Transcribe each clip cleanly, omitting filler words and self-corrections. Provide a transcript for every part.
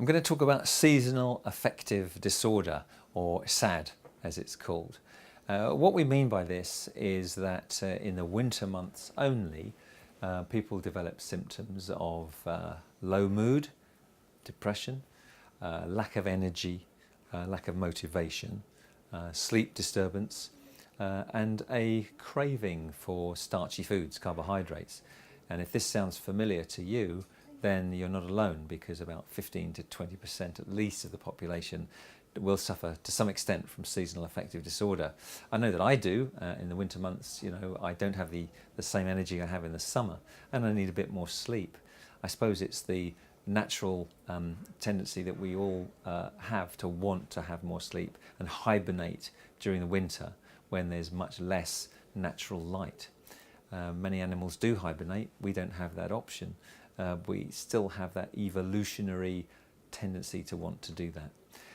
I'm going to talk about Seasonal Affective Disorder, or S.A.D as it's called. What we mean by this is that in the winter months only, people develop symptoms of low mood, depression, lack of energy, lack of motivation, sleep disturbance, and a craving for starchy foods, carbohydrates. And if this sounds familiar to you, then you're not alone, because about 15 to 20% at least of the population will suffer to some extent from seasonal affective disorder. I know that I do. In the winter months, I don't have the same energy I have in the summer, and I need a bit more sleep. I suppose it's the natural tendency that we all have to want to have more sleep and hibernate during the winter when there's much less natural light. Many animals do hibernate. We don't have that option. We still have that evolutionary tendency to want to do that.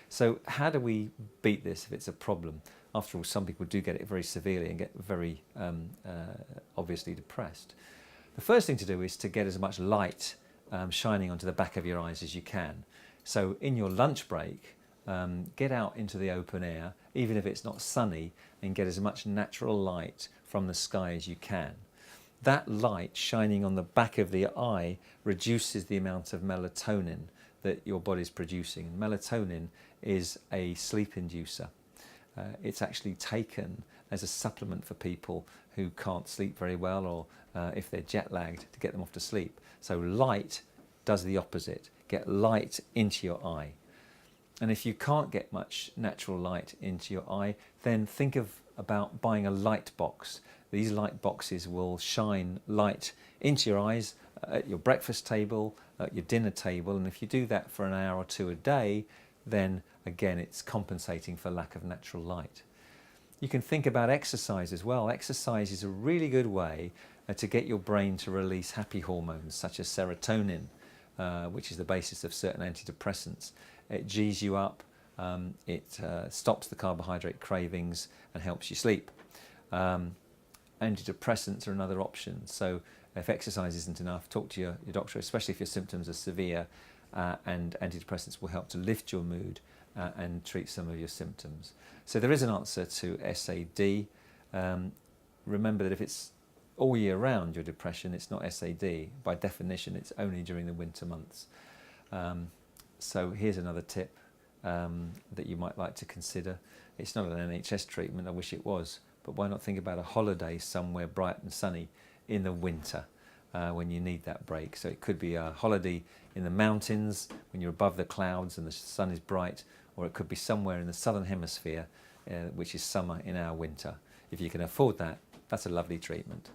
So how do we beat this if it's a problem? After all, some people do get it very severely and get very obviously depressed. The first thing to do is to get as much light shining onto the back of your eyes as you can. So in your lunch break, get out into the open air, even if it's not sunny, and get as much natural light from the sky as you can. That light shining on the back of the eye reduces the amount of melatonin that your body's producing. Melatonin is a sleep inducer. It's actually taken as a supplement for people who can't sleep very well, or if they're jet lagged, to get them off to sleep. So light does the opposite. Get light into your eye. And if you can't get much natural light into your eye, then think about buying a light box. These light boxes will shine light into your eyes at your breakfast table, at your dinner table, and if you do that for an hour or two a day, then again it's compensating for lack of natural light. You can think about exercise as well. Exercise is a really good way to get your brain to release happy hormones such as serotonin, which is the basis of certain antidepressants. It G's you up, it stops the carbohydrate cravings and helps you sleep. Antidepressants are another option. So if exercise isn't enough, talk to your doctor, especially if your symptoms are severe, and antidepressants will help to lift your mood and treat some of your symptoms. So there is an answer to S.A.D. Remember that if it's all year round, your depression, it's not S.A.D. By definition, it's only during the winter months. So here's another tip that you might like to consider. It's not an NHS treatment, I wish it was, but why not think about a holiday somewhere bright and sunny in the winter when you need that break? So it could be a holiday in the mountains when you're above the clouds and the sun is bright, or it could be somewhere in the southern hemisphere, which is summer in our winter. If you can afford that, that's a lovely treatment.